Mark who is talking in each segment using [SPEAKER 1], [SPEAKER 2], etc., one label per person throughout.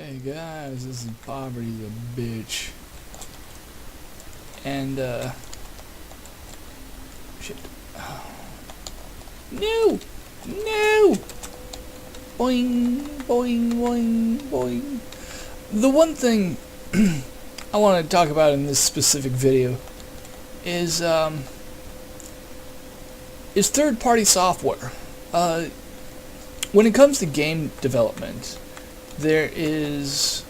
[SPEAKER 1] Hey guys, this is Poverty the bitch. And shit. No! No! Boing, boing, boing, boing. The one thing I want to talk about in this specific video is third-party software. When it comes to game development, there is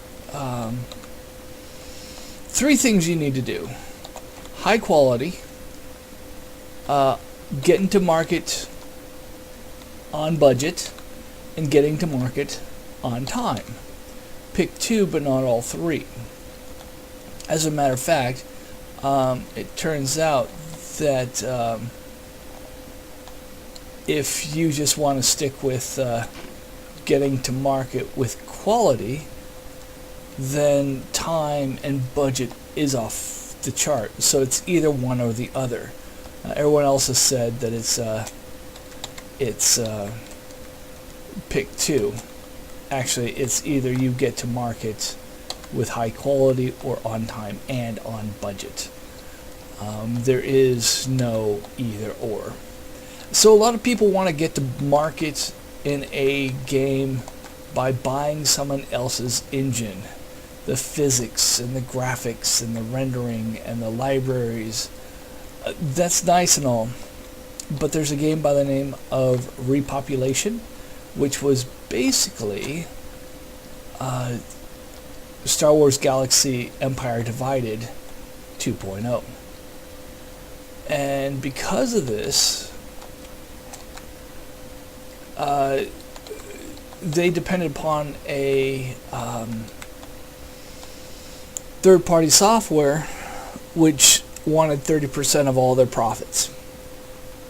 [SPEAKER 1] three things you need to do: high quality, getting to market on budget, and getting to market on time. Pick two, but not all three. As a matter of fact, it turns out that if you just want to stick with getting to market with quality, then time and budget is off the chart. So it's either one or the other. Everyone else has said that it's pick two. Actually, it's either you get to market with high quality or on time and on budget. There is no either or. So a lot of people want to get to market in a game by buying someone else's engine. The physics and the graphics and the rendering and the libraries. That's nice and all. But there's a game by the name of Repopulation, which was basically Star Wars Galaxy Empire Divided 2.0. And because of this, they depended upon a third-party software which wanted 30% of all their profits.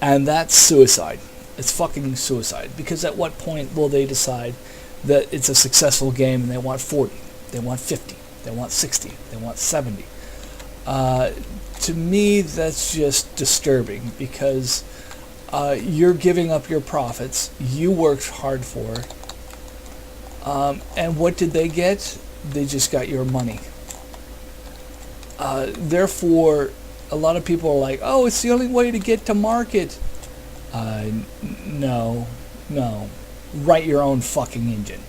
[SPEAKER 1] And that's suicide. It's fucking suicide. Because at what point will they decide that it's a successful game and they want 40, they want 50, they want 60, they want 70? To me, that's just disturbing, because you're giving up your profits. You worked hard for it. And what did they get? They just got your money. Therefore, a lot of people are like, oh, it's the only way to get to market. No. Write your own fucking engine.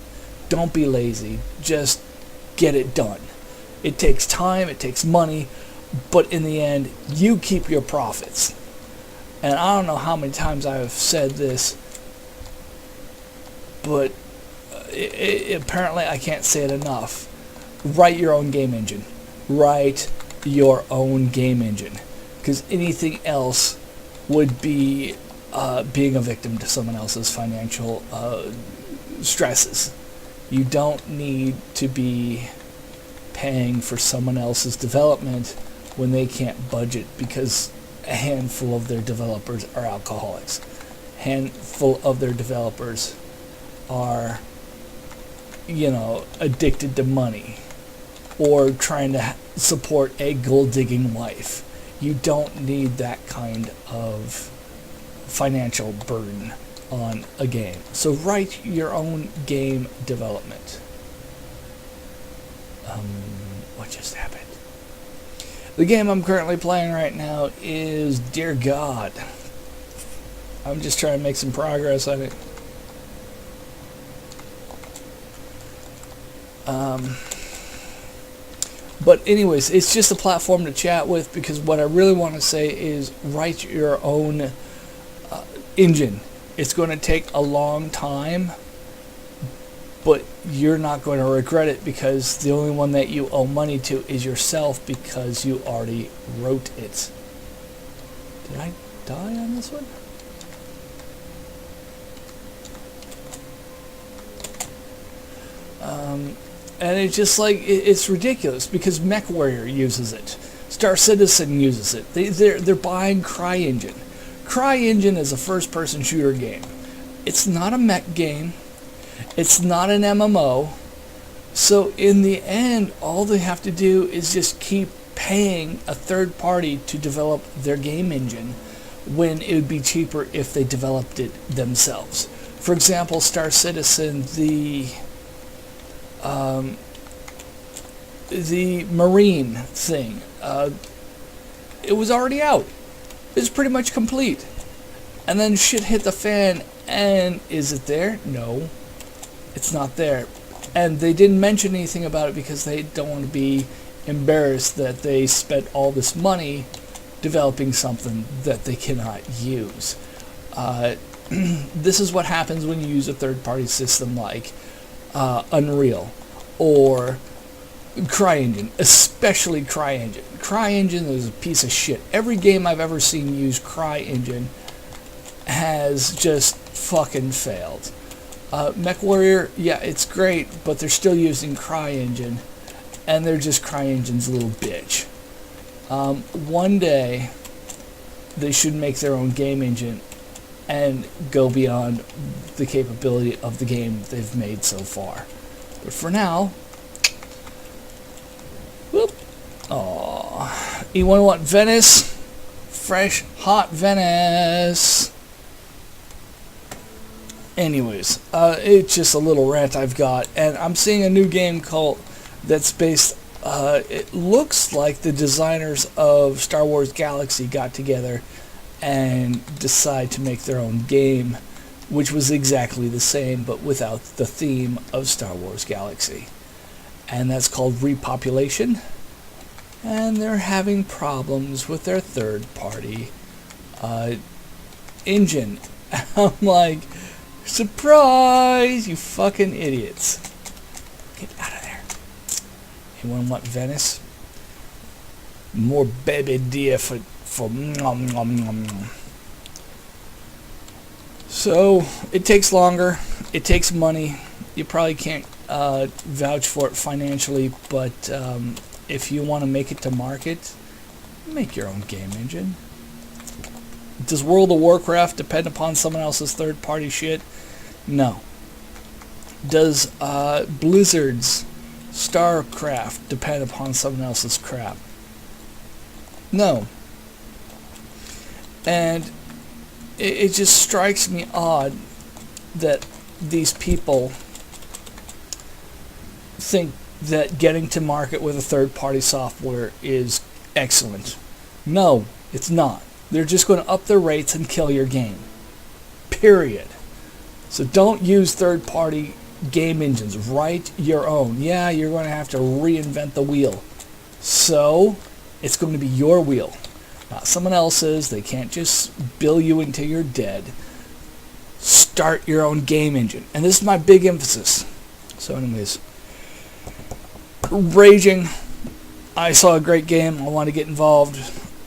[SPEAKER 1] Don't be lazy. Just get it done. It takes time, it takes money, but in the end, you keep your profits. And I don't know how many times I've said this, but apparently I can't say it enough. Write your own game engine. Write your own game engine. Because anything else would be being a victim to someone else's financial stresses. You don't need to be paying for someone else's development when they can't budget, because a handful of their developers are alcoholics. Handful of their developers are, addicted to money or trying to support a gold-digging wife. You don't need that kind of financial burden on a game. So write your own game development. What just happened? The game I'm currently playing right now is Dear God. I'm just trying to make some progress on it. But anyways, it's just a platform to chat with, because what I really want to say is write your own engine. It's going to take a long time, but you're not going to regret it, because the only one that you owe money to is yourself, because you already wrote it. Did I die on this one? And it's just like, it's ridiculous, because MechWarrior uses it. Star Citizen uses it. They're buying CryEngine. CryEngine is a first-person shooter game. It's not a mech game. It's not an MMO. So in the end, all they have to do is just keep paying a third party to develop their game engine, when it would be cheaper if they developed it themselves. For example, Star Citizen, the the Marine thing, it was already out. It was pretty much complete. And then shit hit the fan, and is it there? No, it's not there. And they didn't mention anything about it because they don't want to be embarrassed that they spent all this money developing something that they cannot use. This is what happens when you use a third-party system like Unreal or CryEngine, especially CryEngine. CryEngine is a piece of shit. Every game I've ever seen use CryEngine has just fucking failed. MechWarrior, yeah, it's great, but they're still using CryEngine, and they're just CryEngine's little bitch. One day, they should make their own game engine and go beyond the capability of the game they've made so far. But for now, whoop. Aww. You want Venice? Fresh, hot Venice. Anyways, it's just a little rant I've got, and I'm seeing a new game called that's based. It looks like the designers of Star Wars Galaxy got together and decided to make their own game, which was exactly the same but without the theme of Star Wars Galaxy, and that's called Repopulation. And they're having problems with their third-party engine. I'm like, surprise, you fucking idiots. Get out of there. Anyone want Venice? More baby deer for nom nom nom. So, it takes longer. It takes money. You probably can't vouch for it financially, but if you want to make it to market, make your own game engine. Does World of Warcraft depend upon someone else's third-party shit? No. Does Blizzard's StarCraft depend upon someone else's crap? No. And it just strikes me odd that these people think that getting to market with a third-party software is excellent. No, it's not. They're just going to up their rates and kill your game. Period. So don't use third-party game engines. Write your own. Yeah, you're going to have to reinvent the wheel. So it's going to be your wheel, not someone else's. They can't just bill you until you're dead. Start your own game engine. And this is my big emphasis. So anyways, raging. I saw a great game. I want to get involved.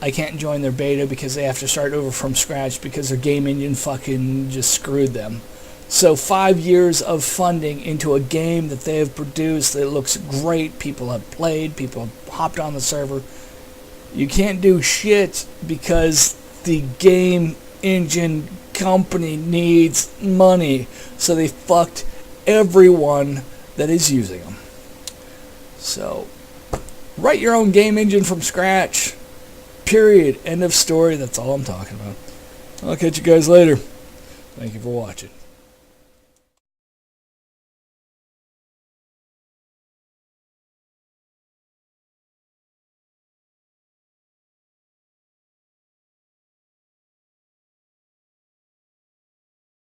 [SPEAKER 1] I can't join their beta because they have to start over from scratch because their game engine fucking just screwed them. So 5 years of funding into a game that they have produced that looks great, people have played, people have hopped on the server. You can't do shit because the game engine company needs money. So they fucked everyone that is using them. So write your own game engine from scratch. Period. End of story. That's all I'm talking about. I'll catch you guys later. Thank you for watching.